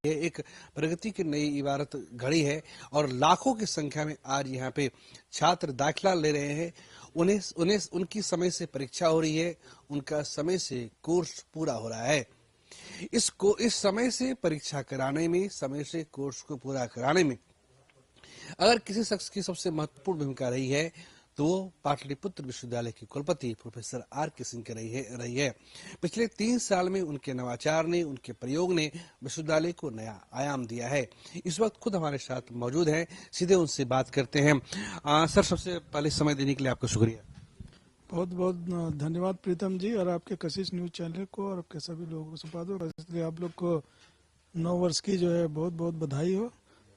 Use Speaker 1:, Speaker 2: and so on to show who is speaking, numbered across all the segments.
Speaker 1: ये एक प्रगति की नई इबारत घड़ी है और लाखों की संख्या में आज यहाँ पे छात्र दाखिला ले रहे हैं। उन्हें उन्हें उनकी समय से परीक्षा हो रही है, उनका समय से कोर्स पूरा हो रहा है। इस समय से परीक्षा कराने में, समय से कोर्स को पूरा कराने में अगर किसी शख्स की सबसे महत्वपूर्ण भूमिका रही है तो वो पाटलिपुत्र विश्वविद्यालय के कुलपति प्रोफेसर आर के सिंह की रही है। पिछले 3 साल में उनके नवाचार ने, उनके प्रयोग ने विश्वविद्यालय को नया आयाम दिया है। इस वक्त खुद हमारे साथ मौजूद हैं, सीधे उनसे बात करते हैं। सर, सबसे पहले समय देने के लिए आपका शुक्रिया।
Speaker 2: बहुत बहुत धन्यवाद प्रीतम जी, और आपके कशिश न्यूज चैनल को और आपके सभी लोगों को संपादकों को, इसलिए आप लोग को 9 वर्ष की जो है बहुत बहुत बधाई हो,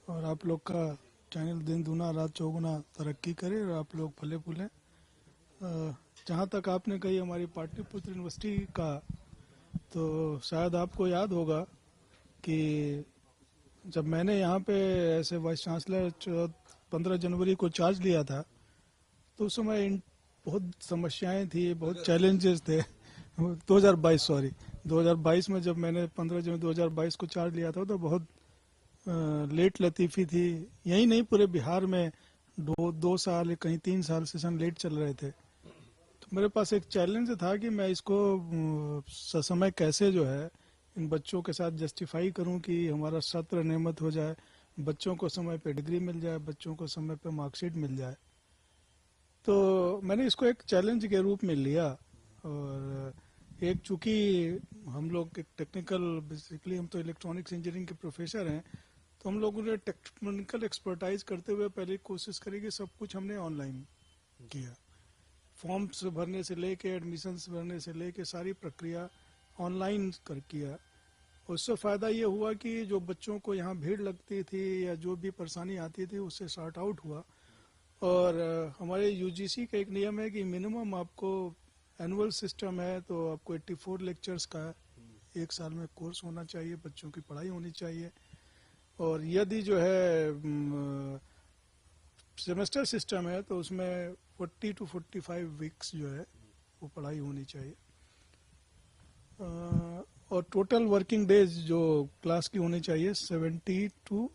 Speaker 2: और आप लोग का चैनल दिन दूना रात चौगुना तरक्की करे और आप लोग फले फूलें। जहाँ तक आपने कही हमारी पाटलिपुत्र यूनिवर्सिटी का, तो शायद आपको याद होगा कि जब मैंने यहाँ पे ऐसे वाइस चांसलर 15 जनवरी को चार्ज लिया था, तो उस समय बहुत समस्याएं थी, बहुत चैलेंजेस थे। 2022 में जब मैंने 15 जनवरी 2022 को चार्ज लिया था, तो बहुत लेट लतीफ़ी थी। यही नहीं, पूरे बिहार में 2 साल, कहीं 3 साल सेशन लेट चल रहे थे। तो मेरे पास एक चैलेंज था कि मैं इसको ससमय कैसे जो है इन बच्चों के साथ जस्टिफाई करूं कि हमारा सत्र नियमित हो जाए, बच्चों को समय पे डिग्री मिल जाए, बच्चों को समय पे मार्कशीट मिल जाए। तो मैंने इसको एक चैलेंज के रूप में लिया, और एक चूंकि हम लोग एक टेक्निकल, बेसिकली हम तो इलेक्ट्रॉनिक्स इंजीनियरिंग के प्रोफेसर हैं, तो हम लोगों ने टेक्निकल एक्सपर्टाइज करते हुए पहले कोशिश करी कि सब कुछ हमने ऑनलाइन किया। फॉर्म्स भरने से लेके एडमिशन्स भरने से लेके सारी प्रक्रिया ऑनलाइन कर किया। उससे फ़ायदा ये हुआ कि जो बच्चों को यहाँ भीड़ लगती थी या जो भी परेशानी आती थी उससे सॉर्ट आउट हुआ। और हमारे यूजीसी का एक नियम है कि मिनिमम आपको एनुअल सिस्टम है तो आपको 84 लेक्चर्स का 1 साल में कोर्स होना चाहिए, बच्चों की पढ़ाई होनी चाहिए। और यदि जो है सेमेस्टर सिस्टम है तो उसमें 40 to 45 वीक्स जो है वो पढ़ाई होनी चाहिए। और टोटल वर्किंग डेज जो क्लास की होनी चाहिए 70 to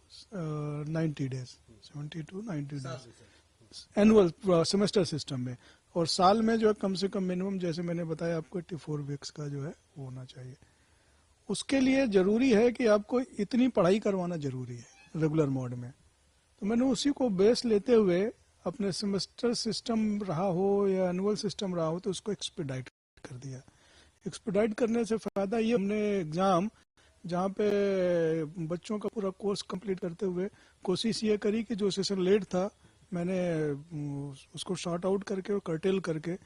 Speaker 2: 90 days, 70 to 90 days annual semester system में। और साल में जो है कम से कम मिनिमम, जैसे मैंने बताया आपको, 84 वीक्स का जो है वो होना चाहिए। उसके लिए ज़रूरी है कि आपको इतनी पढ़ाई करवाना ज़रूरी है रेगुलर मोड में। तो मैंने उसी को बेस लेते हुए अपने सेमेस्टर सिस्टम रहा हो या एनुअल सिस्टम रहा हो तो उसको एक्सपेडाइट कर दिया। एक्सपेडाइट करने से फ़ायदा ये, हमने एग्ज़ाम जहाँ पे बच्चों का पूरा कोर्स कंप्लीट करते हुए कोशिश ये करी कि जो सेशन लेट था मैंने उसको शॉर्ट आउट करके और कर्टेल करके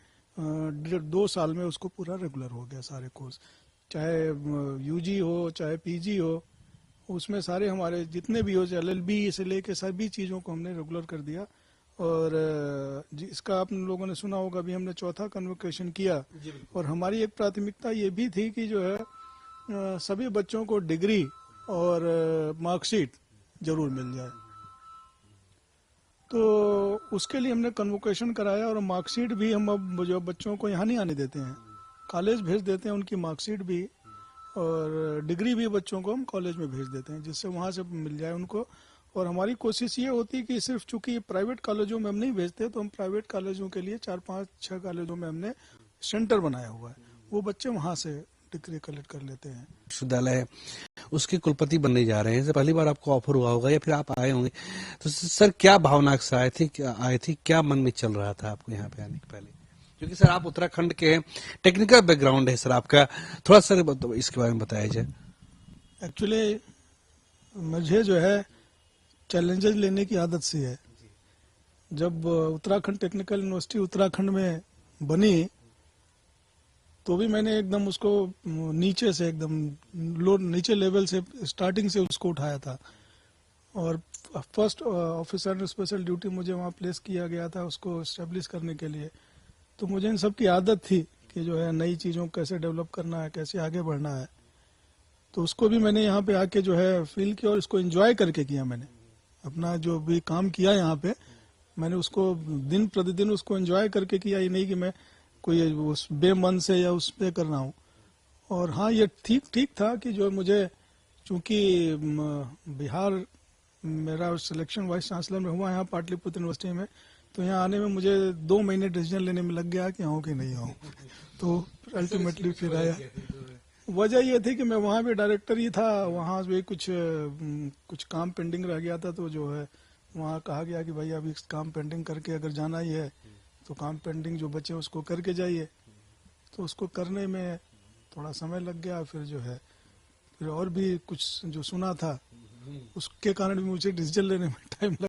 Speaker 2: 2 साल में उसको पूरा रेगुलर हो गया सारे कोर्स, चाहे यूजी हो चाहे पीजी हो, उसमें सारे हमारे जितने भी हो, एलएलबी से लेके सभी चीज़ों को हमने रेगुलर कर दिया। और इसका आप लोगों ने सुना होगा, अभी हमने 4था कन्वोकेशन किया, और हमारी एक प्राथमिकता ये भी थी कि जो है सभी बच्चों को डिग्री और मार्कशीट जरूर मिल जाए। तो उसके लिए हमने कन्वोकेशन कराया, और मार्कशीट भी हम अब जो बच्चों को यहाँ नहीं आने देते हैं, कॉलेज भेज देते हैं उनकी मार्कशीट भी, और डिग्री भी बच्चों को हम कॉलेज में भेज देते हैं जिससे वहाँ से मिल जाए उनको। और हमारी कोशिश ये होती है कि सिर्फ चूंकि प्राइवेट कॉलेजों में हम नहीं भेजते, तो हम प्राइवेट कॉलेजों के लिए 4, 5, 6 कॉलेजों में हमने सेंटर बनाया हुआ है, वो बच्चे वहाँ से डिग्री कलेक्ट कर लेते हैं।
Speaker 1: विश्वविद्यालय है, उसके कुलपति बनने जा रहे हैं। पहली बार आपको ऑफर हुआ होगा या फिर आप आए होंगे, तो सर क्या भावना से आए थे, क्या मन में चल रहा था आपको यहाँ पे आने के पहले? क्योंकि सर आप उत्तराखंड के हैं, टेक्निकल बैकग्राउंड है सर आपका, थोड़ा सर इसके बारे में बताया जाए।
Speaker 2: एक्चुअली मुझे जो है चैलेंजेस लेने की आदत सी है। जब उत्तराखंड टेक्निकल यूनिवर्सिटी उत्तराखंड में बनी तो भी मैंने एकदम उसको नीचे से, एकदम नीचे लेवल से, स्टार्टिंग से उसको उठाया था। और फर्स्ट ऑफिसर स्पेशल ड्यूटी मुझे वहाँ प्लेस किया गया था उसको एस्टेब्लिश करने के लिए। तो मुझे इन सब की आदत थी कि जो है नई चीज़ों को कैसे डेवलप करना है, कैसे आगे बढ़ना है। तो उसको भी मैंने यहाँ पे आके जो है फील किया और इसको एंजॉय करके किया। मैंने अपना जो भी काम किया यहाँ पे, मैंने उसको दिन प्रतिदिन उसको एंजॉय करके किया। ये नहीं कि मैं कोई उस बेमन से या उस पे कर रहा हूँ। और हाँ, ये ठीक ठीक था कि जो मुझे, चूंकि बिहार मेरा सिलेक्शन वाइस चांसलर में हुआ यहाँ पाटलिपुत्र यूनिवर्सिटी में, तो यहाँ आने में मुझे 2 महीने डिसीजन लेने में लग गया कि आऊँ कि नहीं आऊँ। तो अल्टीमेटली फिर आया। वजह ये थी कि मैं वहाँ भी डायरेक्टर ही था, वहाँ भी कुछ काम पेंडिंग रह गया था, तो जो है वहाँ कहा गया कि भाई अभी काम पेंडिंग करके अगर जाना ही है तो काम पेंडिंग जो बचे उसको करके जाइए। तो उसको करने में थोड़ा समय लग गया, फिर जो है फिर और भी कुछ जो सुना था उसके कारण भी मुझे डिसीजन लेने में टाइम लगा।